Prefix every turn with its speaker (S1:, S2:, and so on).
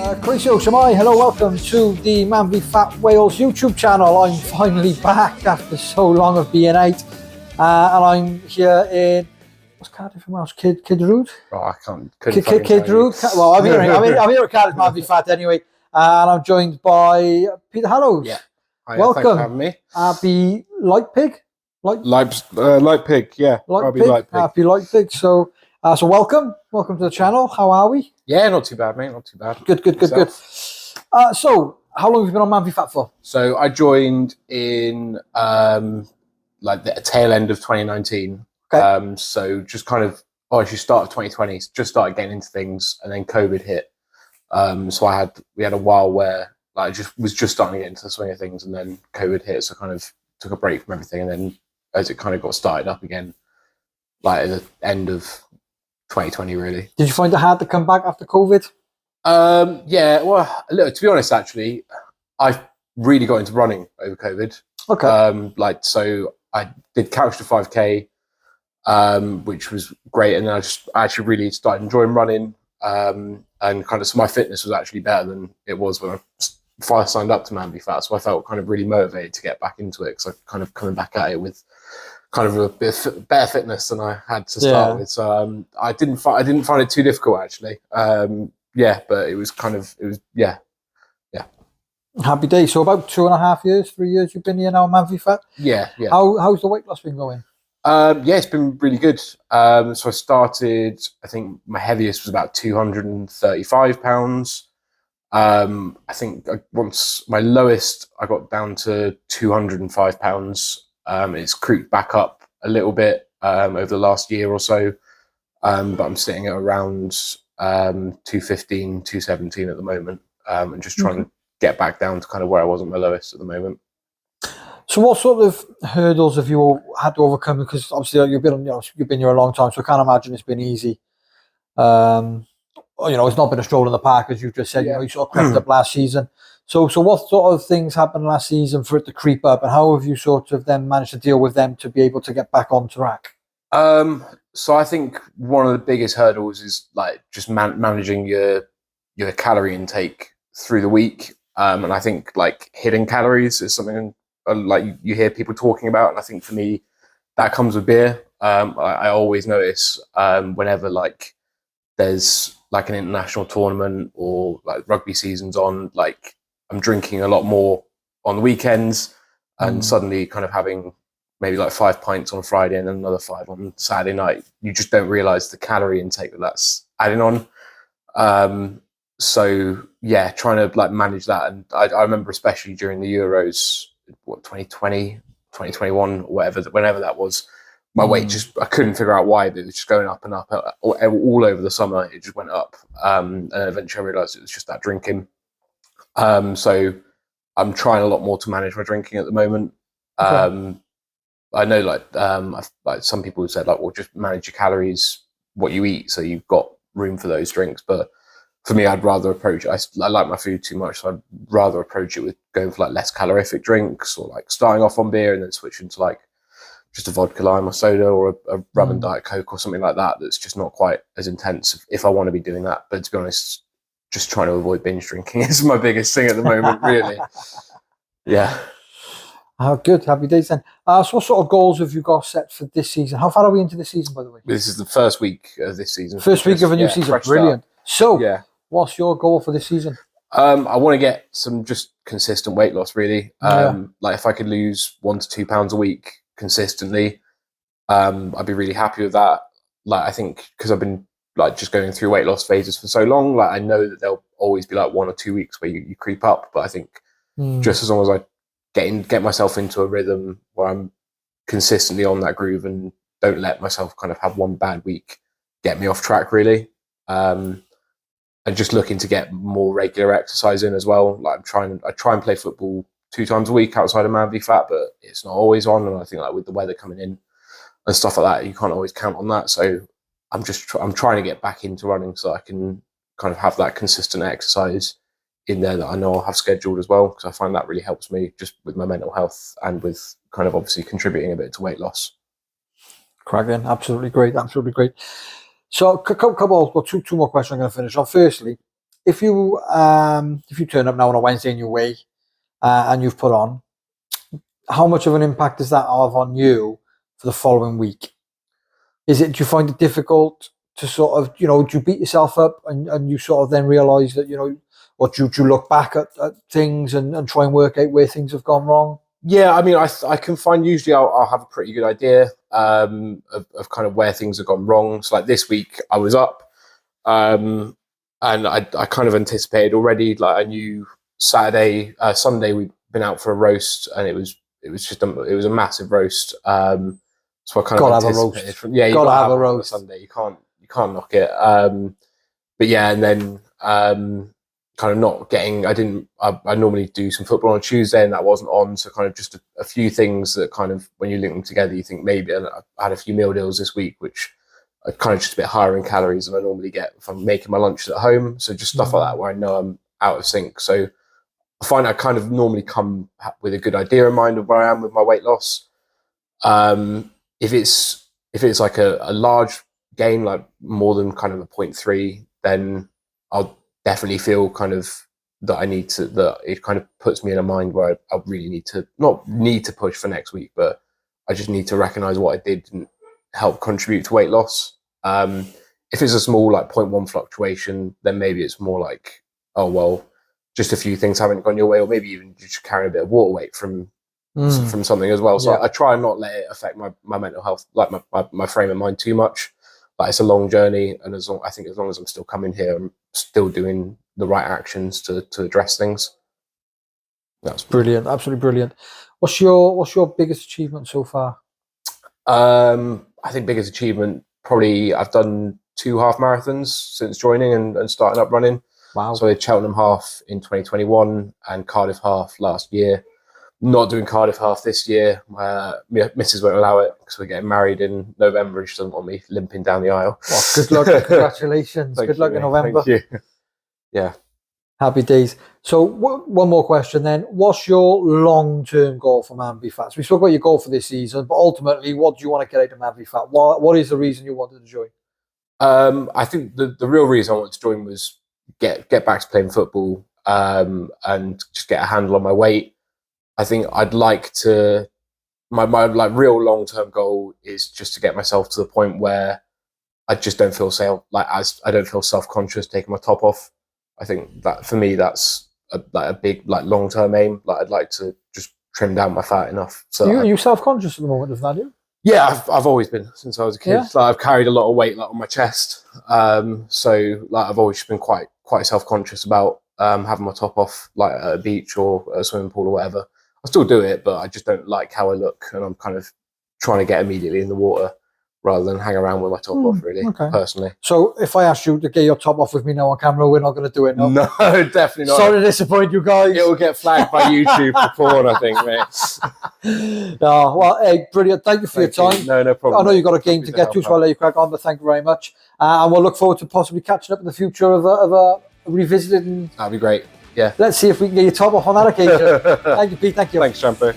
S1: Croeso, shemai, hello, welcome to the MANvFAT Wales YouTube channel. I'm finally back after so long of being out, and I'm here in, what's Cardiff in Welsh? Kidrood?
S2: Oh, I can't.
S1: Kidrood? Well, I'm here at Cardiff MANvFAT anyway, and I'm joined by Pete Hallows.
S2: Yeah. Hiya,
S1: welcome.
S2: Thanks for having me.
S1: RB Leippig?
S2: Leippig, yeah. RB Leippig.
S1: RB Leippig. So welcome to the channel. How are we?
S2: Yeah, not too bad, mate. Not too bad.
S1: Good. So, how long have you been on MANvFAT for?
S2: So I joined in like the tail end of 2019.
S1: Okay.
S2: So just kind of actually start of 2020, just started getting into things, and then COVID hit. So we had a while where like I was just starting to get into the swing of things, and then COVID hit, so kind of took a break from everything, and then as it kind of got started up again, like at the end of 2020, really.
S1: Did you find it hard to come back after COVID?
S2: Yeah, well, look, to be honest, actually, I really got into running over COVID.
S1: Okay.
S2: So I did Couch to 5K, which was great, and then I actually really started enjoying running. And kind of, so my fitness was actually better than it was when I first signed up to MANvFAT. So I felt kind of really motivated to get back into it, because I kind of coming back at it with kind of a bit of better fitness than I had to start with. So I didn't find it too difficult, actually. But it was yeah.
S1: Happy day. So about 2.5 years, 3 years you've been here now, MANvFAT.
S2: Yeah.
S1: How's the weight loss been going?
S2: Yeah, it's been really good. So I started, I think my heaviest was about 235 pounds. I think once my lowest, I got down to 205 pounds. It's creeped back up a little bit over the last year or so, but I'm sitting at around 215, 217 at the moment, and just trying to get back down to kind of where I was at my lowest at the moment.
S1: So what sort of hurdles have you had to overcome? Because obviously you've been here a long time, so I can't imagine it's been easy. It's not been a stroll in the park, as you just said.
S2: Yeah.
S1: You sort of crept up last season. So what sort of things happened last season for it to creep up, and how have you sort of then managed to deal with them to be able to get back on track?
S2: So I think one of the biggest hurdles is like just managing your calorie intake through the week. And I think like hidden calories is something like you hear people talking about, and I think for me that comes with beer. I always notice whenever like there's like an international tournament or like rugby season's on, like I'm drinking a lot more on the weekends, and suddenly kind of having maybe like 5 pints on Friday and then another 5 on Saturday night. You just don't realize the calorie intake that's adding on. So yeah, trying to like manage that. And I remember especially during the Euros, 2020, 2021, whenever that was, my weight I couldn't figure out why, but it was just going up and up all over the summer. It just went up. And eventually I realized it was just that drinking. So I'm trying a lot more to manage my drinking at the moment. Okay. I know like some people have said like, well, just manage your calories, what you eat, so you've got room for those drinks. But for me, I'd rather approach it. I like my food too much, so I'd rather approach it with going for like less calorific drinks, or like starting off on beer and then switching to like just a vodka lime or soda, or a rum and diet Coke or something like that. That's just not quite as intense if I want to be doing that. But to be honest, just trying to avoid binge drinking is my biggest thing at the moment, really. Yeah.
S1: Oh, good. Happy days then. So what sort of goals have you got set for this season? How far are we into this season, by the way?
S2: This is the first week of this season.
S1: First week of a new season. Brilliant. So what's your goal for this season?
S2: I want to get some just consistent weight loss, really. Like if I could lose 1 to 2 pounds a week consistently, I'd be really happy with that. Like I think because I've been like just going through weight loss phases for so long, like I know that there'll always be like 1 or 2 weeks where you creep up. But I think just as long as I get myself into a rhythm where I'm consistently on that groove and don't let myself kind of have one bad week get me off track, really. And just looking to get more regular exercise in as well. Like I try and play football 2 times a week outside of MANvFAT, but it's not always on. And I think like with the weather coming in and stuff like that, you can't always count on that. So I'm trying to get back into running so I can kind of have that consistent exercise in there that I know I'll have scheduled as well, because I find that really helps me just with my mental health and with kind of obviously contributing a bit to weight loss.
S1: Cracking, absolutely great. So two more questions I'm going to finish on. Firstly, if you turn up now on a Wednesday and you weigh and you've put on, how much of an impact does that have on you for the following week? Do you find it difficult to sort of, do you beat yourself up and you sort of then realise that, or do you look back at things and try and work out where things have gone wrong?
S2: Yeah, I mean, I can find usually I'll have a pretty good idea of kind of where things have gone wrong. So like this week I was up and I kind of anticipated already, like I knew Sunday we'd been out for a roast and it was a massive roast. So I kind of anticipated from, you gotta have a roast on Sunday. You can't knock it. But yeah, and then kind of not getting. I normally do some football on Tuesday, and that wasn't on. So kind of just a few things that kind of when you link them together, you think maybe. And I had a few meal deals this week, which are kind of just a bit higher in calories than I normally get if I'm making my lunches at home. So just stuff like that where I know I'm out of sync. So I find I kind of normally come with a good idea in mind of where I am with my weight loss. If it's like a large gain, like more than kind of a 0.3, then I'll definitely feel kind of that it kind of puts me in a mind where I really not need to push for next week, but I just need to recognize what I didn't help contribute to weight loss. If it's a small like 0.1 fluctuation, then maybe it's more like, oh, well, just a few things haven't gone your way, or maybe even just carry a bit of water weight from something as well. So I try and not let it affect my mental health, like my frame of mind too much. Like it's a long journey, and as long as I'm still coming here, I'm still doing the right actions to address things. That's
S1: brilliant, absolutely brilliant. What's your biggest achievement so far?
S2: I think biggest achievement, probably I've done 2 half marathons since joining and starting up running.
S1: Wow.
S2: So I did Cheltenham half in 2021 and Cardiff half last year. Not doing Cardiff half this year. Mrs. won't allow it because we're getting married in November and she doesn't want me limping down the aisle.
S1: Well, good luck. Congratulations. Good luck in November.
S2: Thank you. Yeah.
S1: Happy days. So one more question then. What's your long-term goal for MANvFAT? So we spoke about your goal for this season, but ultimately, what do you want to get out of MANvFAT? What is the reason you wanted to join?
S2: I think the real reason I wanted to join was get back to playing football and just get a handle on my weight. I think I'd like to, my like real long-term goal is just to get myself to the point where I just don't feel I don't feel self-conscious taking my top off. I think that for me, that's a big like long-term aim. Like I'd like to just trim down my fat enough. So
S1: are you self-conscious at the moment, isn't that you?
S2: Yeah, I've always been since I was a kid. Yeah. Like I've carried a lot of weight like on my chest. So like I've always been quite self-conscious about having my top off like at a beach or a swimming pool or whatever. I still do it, but I just don't like how I look, and I'm kind of trying to get immediately in the water rather than hang around with my top off, really, personally.
S1: So if I asked you to get your top off with me now on camera, we're not going to do it, no?
S2: No, definitely not.
S1: Sorry to disappoint you guys.
S2: It will get flagged by YouTube for porn, I think, mate.
S1: No, well, hey, brilliant. Thank you for your time.
S2: No problem.
S1: I know you've got a game to get to, so I'll let you crack on, but thank you very much. And we'll look forward to possibly catching up in the future of a revisited.
S2: That'd be great. Yeah.
S1: Let's see if we can get your top off on that occasion. Thank you, Pete. Thank you.
S2: Thanks, Champo.